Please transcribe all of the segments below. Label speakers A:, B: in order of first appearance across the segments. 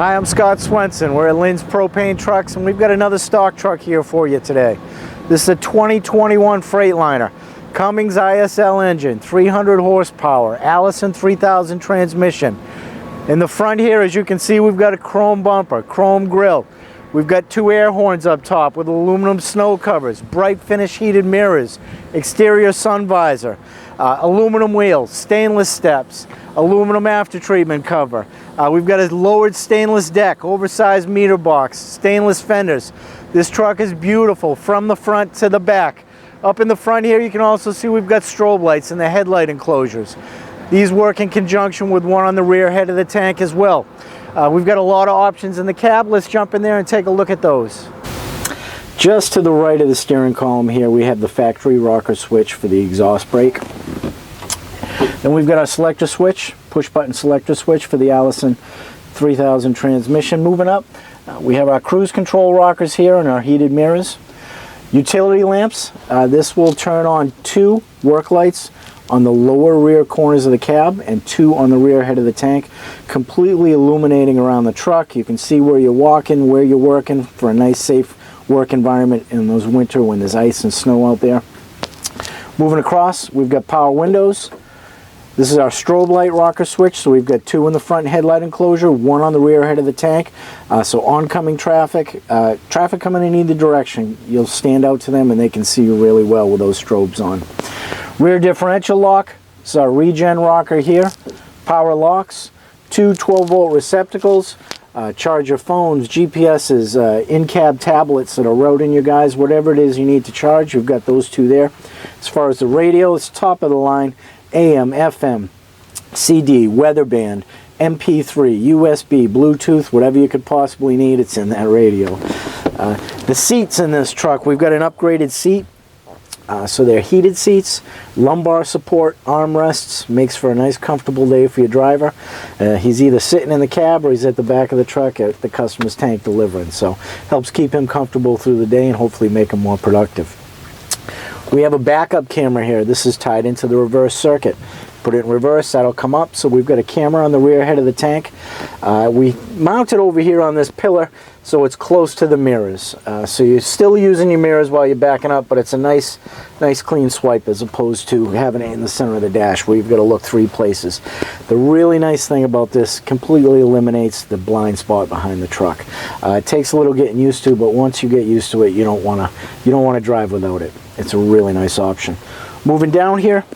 A: Hi, I'm Scott Swenson. We're at Lynn's Propane Trucks, and we've got another stock truck here for you today. This is a 2021 Freightliner. Cummins ISL engine, 300 horsepower, Allison 3000 transmission. In the front here, as you can see, we've got a chrome bumper, chrome grille. We've got two air horns up top with aluminum snow covers, bright finish heated mirrors, exterior sun visor, aluminum wheels, stainless steps, aluminum after treatment cover. We've got a lowered stainless deck, oversized meter box, stainless fenders. This truck is beautiful from the front to the back. Up in the front here, you can also see we've got strobe lights and the headlight enclosures. These work in conjunction with one on the rear head of the tank as well. We've got a lot of options in the cab. Let's jump in there and take a look at those. Just to the right of the steering column here, we have the factory rocker switch for the exhaust brake. Then we've got our selector switch, push button selector switch for the Allison 3000 transmission. Moving up, we have our cruise control rockers here and our heated mirrors. Utility lamps, this will turn on two work lights on the lower rear corners of the cab and two on the rear head of the tank, completely illuminating around the truck. You can see where you're walking, where you're working for a nice safe work environment in those winter when there's ice and snow out there. Moving across, we've got power windows. This is our strobe light rocker switch, so we've got two in the front headlight enclosure, one on the rear head of the tank. So oncoming traffic, traffic coming in either direction, you'll stand out to them and they can see you really well with those strobes on. Rear differential lock, this is our regen rocker here. Power locks, two 12-volt receptacles, charge your phones, GPSs, in-cab tablets that are routing you guys, whatever it is you need to charge, you've got those two there. As far as the radio, it's top of the line. AM, FM, CD, weather band, MP3, USB, Bluetooth, whatever you could possibly need, it's in that radio. The seats in this truck, we've got an upgraded seat. So they're heated seats, lumbar support, armrests, makes for a nice comfortable day for your driver. He's either sitting in the cab or he's at the back of the truck at the customer's tank delivering. So helps keep him comfortable through the day and hopefully make him more productive. We have a backup camera here. This is tied into the reverse circuit. Put it in reverse, that'll come up. So we've got a camera on the rear head of the tank. We mount it over here on this pillar so it's close to the mirrors. So you're still using your mirrors while you're backing up, but it's a nice clean swipe as opposed to having it in the center of the dash where you've got to look three places. The really nice thing about this, completely eliminates the blind spot behind the truck. It takes a little getting used to, but once you get used to it, you don't want to drive without it. It's a really nice option. Moving down here,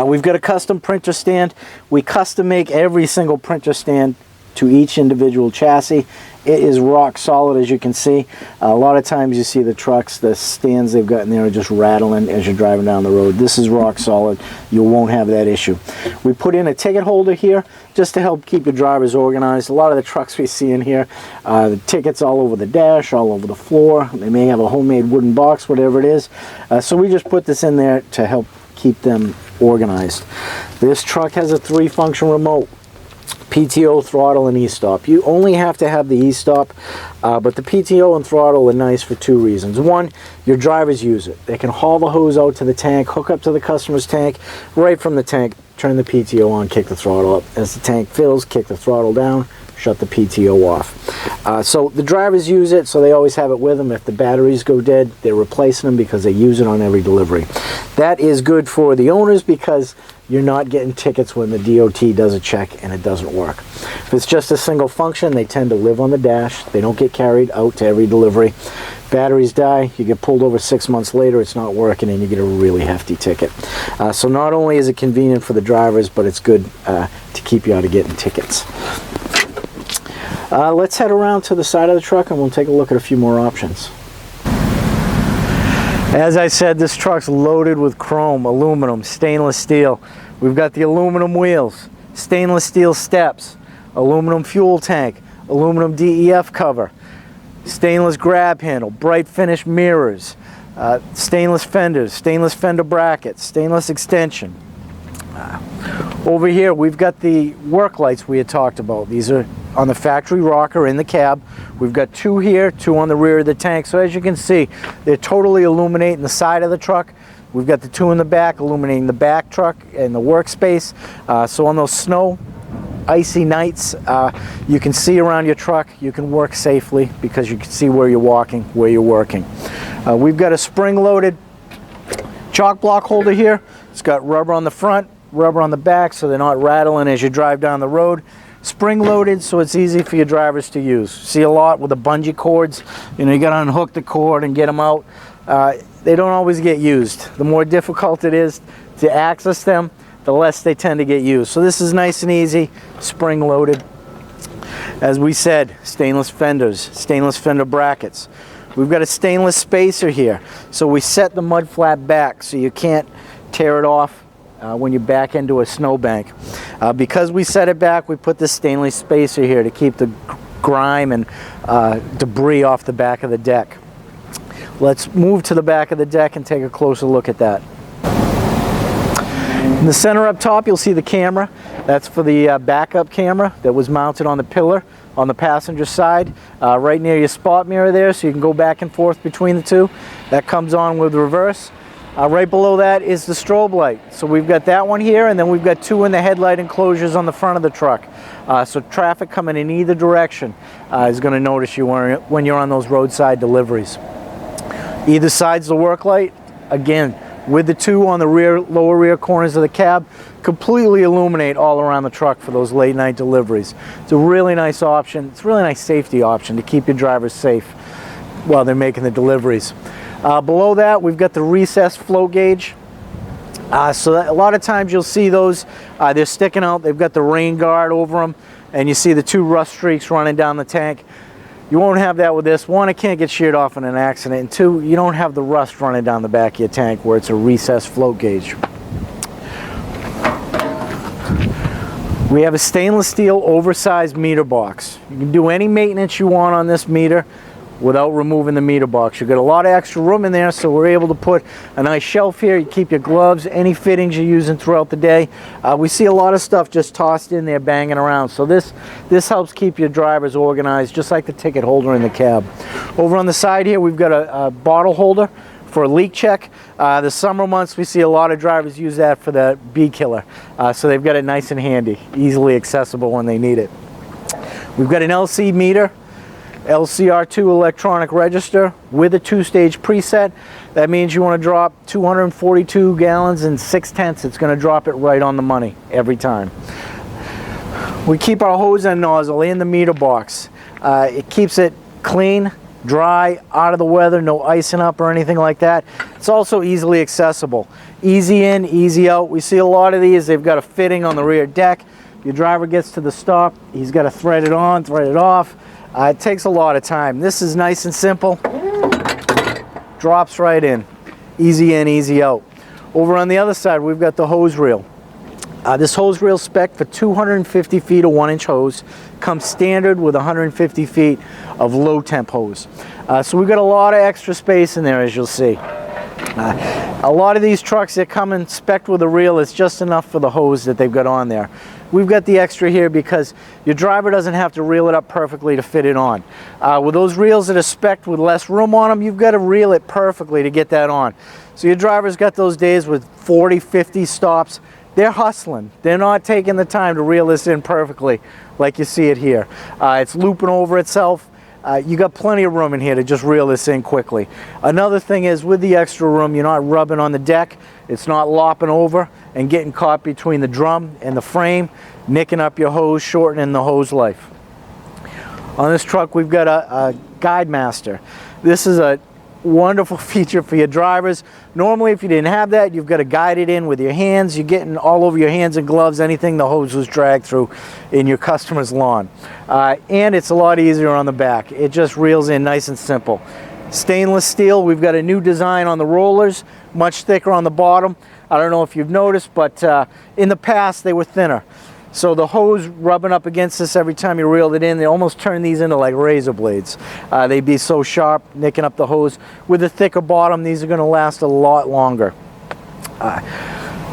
A: we've got a custom printer stand. We custom make every single printer stand to each individual chassis. It is rock solid, as you can see. A lot of times you see the trucks, the stands they've got in there are just rattling as you're driving down the road. This is rock solid. You won't have that issue. We put in a ticket holder here just to help keep the drivers organized. A lot of the trucks we see in here, the tickets all over the dash, all over the floor. They may have a homemade wooden box, whatever it is. So we just put this in there to help keep them organized. This truck has a 3-function remote. PTO, throttle, and e-stop. You only have to have the e-stop, but the PTO and throttle are nice for two reasons. One, your drivers use it. They can haul the hose out to the tank, hook up to the customer's tank, right from the tank, turn the PTO on, kick the throttle up. As the tank fills, kick the throttle down, shut the PTO off. So the drivers use it, so they always have it with them. If the batteries go dead, they're replacing them because they use it on every delivery. That is good for the owners because you're not getting tickets when the DOT does a check and it doesn't work. If it's just a single function, they tend to live on the dash. They don't get carried out to every delivery. Batteries die, you get pulled over 6 months later, it's not working, and you get a really hefty ticket. So not only is it convenient for the drivers, but it's good to keep you out of getting tickets. Let's head around to the side of the truck and we'll take a look at a few more options. As I said, this truck's loaded with chrome, aluminum, stainless steel. We've got the aluminum wheels, stainless steel steps, aluminum fuel tank, aluminum DEF cover, stainless grab handle, bright finish mirrors, stainless fenders, stainless fender brackets, stainless extension. Over here we've got the work lights we had talked about. These are on the factory rocker in the cab. We've got two here, two on the rear of the tank. So as you can see, they're totally illuminating the side of the truck. We've got the two in the back illuminating the back truck and the workspace. So on those snow icy nights, you can see around your truck. You can work safely because you can see where you're walking, where you're working. We've got a spring-loaded chalk block holder here. It's got rubber on the front, rubber on the back, so they're not rattling as you drive down the road. Spring-loaded, so it's easy for your drivers to use. See a lot with the bungee cords. You know, you got to unhook the cord and get them out. They don't always get used. The more difficult it is to access them, the less they tend to get used. So this is nice and easy, spring-loaded. As we said, stainless fenders, stainless fender brackets. We've got a stainless spacer here, so we set the mud flap back so you can't tear it off when you back into a snowbank. Because we set it back, we put this stainless spacer here to keep the grime and debris off the back of the deck. Let's move to the back of the deck and take a closer look at that. In the center up top, you'll see the camera. That's for the backup camera that was mounted on the pillar on the passenger side, right near your spot mirror there, so you can go back and forth between the two. That comes on with reverse. Right below that is the strobe light. So we've got that one here, and then we've got two in the headlight enclosures on the front of the truck. So traffic coming in either direction is going to notice you when you're on those roadside deliveries. Either side's the work light, again, with the two on the lower rear corners of the cab, completely illuminate all around the truck for those late night deliveries. It's a really nice option. It's a really nice safety option to keep your drivers safe while they're making the deliveries. Below that, we've got the recessed float gauge. So that, a lot of times you'll see those, they're sticking out. They've got the rain guard over them, and you see the two rust streaks running down the tank. You won't have that with this. One, it can't get sheared off in an accident, and two, you don't have the rust running down the back of your tank where it's a recessed float gauge. We have a stainless steel oversized meter box. You can do any maintenance you want on this meter without removing the meter box. You've got a lot of extra room in there, so we're able to put a nice shelf here. You keep your gloves, any fittings you're using throughout the day. We see a lot of stuff just tossed in there banging around, so this helps keep your drivers organized, just like the ticket holder in the cab. Over on the side here, we've got a bottle holder for a leak check. The summer months, we see a lot of drivers use that for the bee killer, so they've got it nice and handy, easily accessible when they need it. We've got an LC meter, LCR2 electronic register with a two-stage preset. That means you want to drop 242 gallons and 6/10. It's going to drop it right on the money every time. We keep our hose end nozzle in the meter box. It keeps it clean, dry, out of the weather, no icing up or anything like that. It's also easily accessible. Easy in, easy out. We see a lot of these, they've got a fitting on the rear deck. Your driver gets to the stop, he's got to thread it on, thread it off. It takes a lot of time. This is nice and simple. Drops right in. Easy in, easy out. Over on the other side, we've got the hose reel. This hose reel spec for 250 feet of 1-inch hose comes standard with 150 feet of low temp hose. So we've got a lot of extra space in there, as you'll see. A lot of these trucks that come in spec'd with a reel, it's just enough for the hose that they've got on there. We've got the extra here because your driver doesn't have to reel it up perfectly to fit it on. With those reels that are spec'd with less room on them, you've got to reel it perfectly to get that on. So your driver's got those days with 40, 50 stops. They're hustling. They're not taking the time to reel this in perfectly like you see it here. It's looping over itself. You got plenty of room in here to just reel this in quickly. Another thing is, with the extra room, you're not rubbing on the deck. It's not lopping over and getting caught between the drum and the frame, nicking up your hose, shortening the hose life. On this truck, we've got a Guide Master. This is a wonderful feature for your drivers. Normally, if you didn't have that, you've got to guide it in with your hands. You're getting all over your hands and gloves, anything the hose was dragged through in your customer's lawn. And it's a lot easier on the back. It just reels in nice and simple. Stainless steel, we've got a new design on the rollers, much thicker on the bottom. I don't know if you've noticed, but in the past they were thinner. So the hose rubbing up against this every time you reeled it in, they almost turn these into like razor blades. They'd be so sharp, nicking up the hose. With a thicker bottom, these are going to last a lot longer.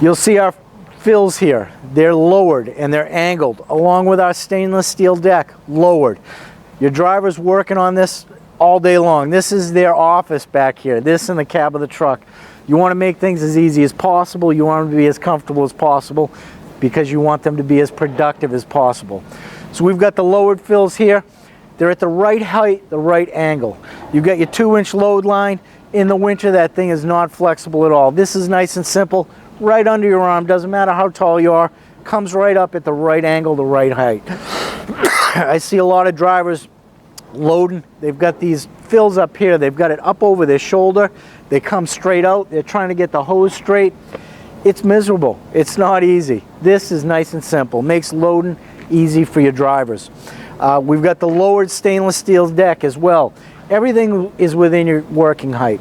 A: You'll see our fills here. They're lowered and they're angled, along with our stainless steel deck, lowered. Your driver's working on this all day long. This is their office back here, this in the cab of the truck. You want to make things as easy as possible. You want them to be as comfortable as possible. because you want them to be as productive as possible. So we've got the lowered fills here. They're at the right height, the right angle. You've got your 2-inch load line. In the winter, that thing is not flexible at all. This is nice and simple, right under your arm, doesn't matter how tall you are, comes right up at the right angle, the right height. I see a lot of drivers loading. They've got these fills up here, they've got it up over their shoulder, they come straight out, they're trying to get the hose straight. It's miserable, it's not easy. This is nice and simple, makes loading easy for your drivers. We've got the lowered stainless steel deck as well. Everything is within your working height,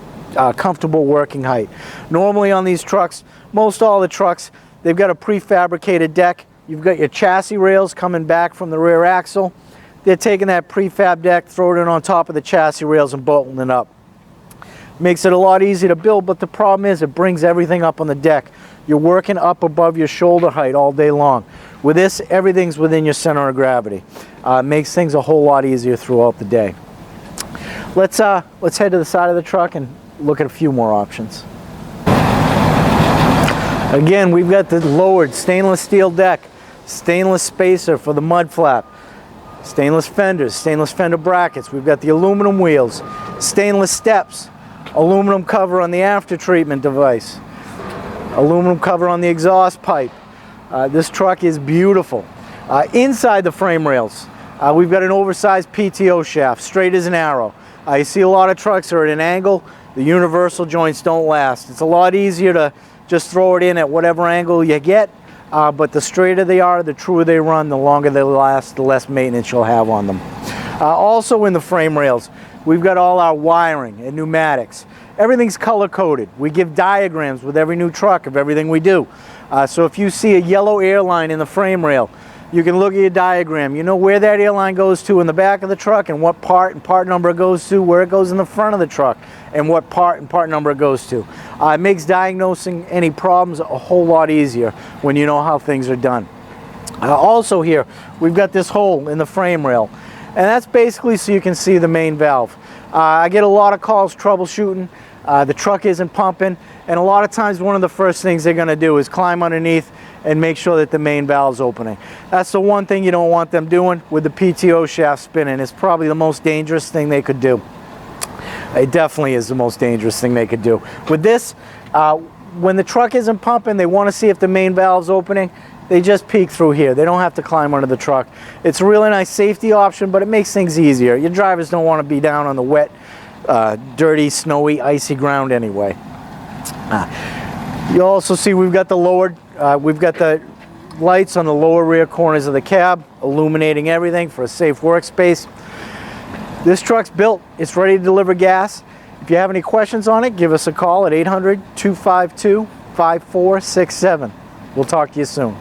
A: comfortable working height. Normally on these trucks, most all the trucks, they've got a prefabricated deck. You've got your chassis rails coming back from the rear axle. They're taking that prefab deck, throwing it on top of the chassis rails and bolting it up. Makes it a lot easier to build, but the problem is it brings everything up on the deck. You're working up above your shoulder height all day long. With this, everything's within your center of gravity. Makes things a whole lot easier throughout the day. Let's head to the side of the truck and look at a few more options. Again, we've got the lowered stainless steel deck, stainless spacer for the mud flap, stainless fenders, stainless fender brackets. We've got the aluminum wheels, stainless steps, aluminum cover on the after treatment device, aluminum cover on the exhaust pipe. This truck is beautiful. Inside the frame rails, we've got an oversized PTO shaft, straight as an arrow. You see a lot of trucks are at an angle. The universal joints don't last. It's a lot easier to just throw it in at whatever angle you get, but the straighter they are, the truer they run, the longer they last, the less maintenance you'll have on them. Also in the frame rails, we've got all our wiring and pneumatics. Everything's color-coded. We give diagrams with every new truck of everything we do. So if you see a yellow airline in the frame rail, you can look at your diagram. You know where that airline goes to in the back of the truck and what part and part number it goes to, where it goes in the front of the truck, and what part and part number it goes to. It makes diagnosing any problems a whole lot easier when you know how things are done. Also here, we've got this hole in the frame rail, and that's basically so you can see the main valve. I get a lot of calls troubleshooting. The truck isn't pumping, and a lot of times one of the first things they're going to do is climb underneath and make sure that the main valve's opening. That's the one thing you don't want them doing with the PTO shaft spinning. It's probably the most dangerous thing they could do. It definitely is the most dangerous thing they could do. With this, when the truck isn't pumping, they want to see if the main valve's opening. They just peek through here. They don't have to climb under the truck. It's a really nice safety option, but it makes things easier. Your drivers don't want to be down on the wet, dirty, snowy, icy ground anyway. You'll also see we've got the lowered, we've got the lights on the lower rear corners of the cab, illuminating everything for a safe workspace. This truck's built, it's ready to deliver gas. If you have any questions on it, give us a call at 800-252-5467. We'll talk to you soon.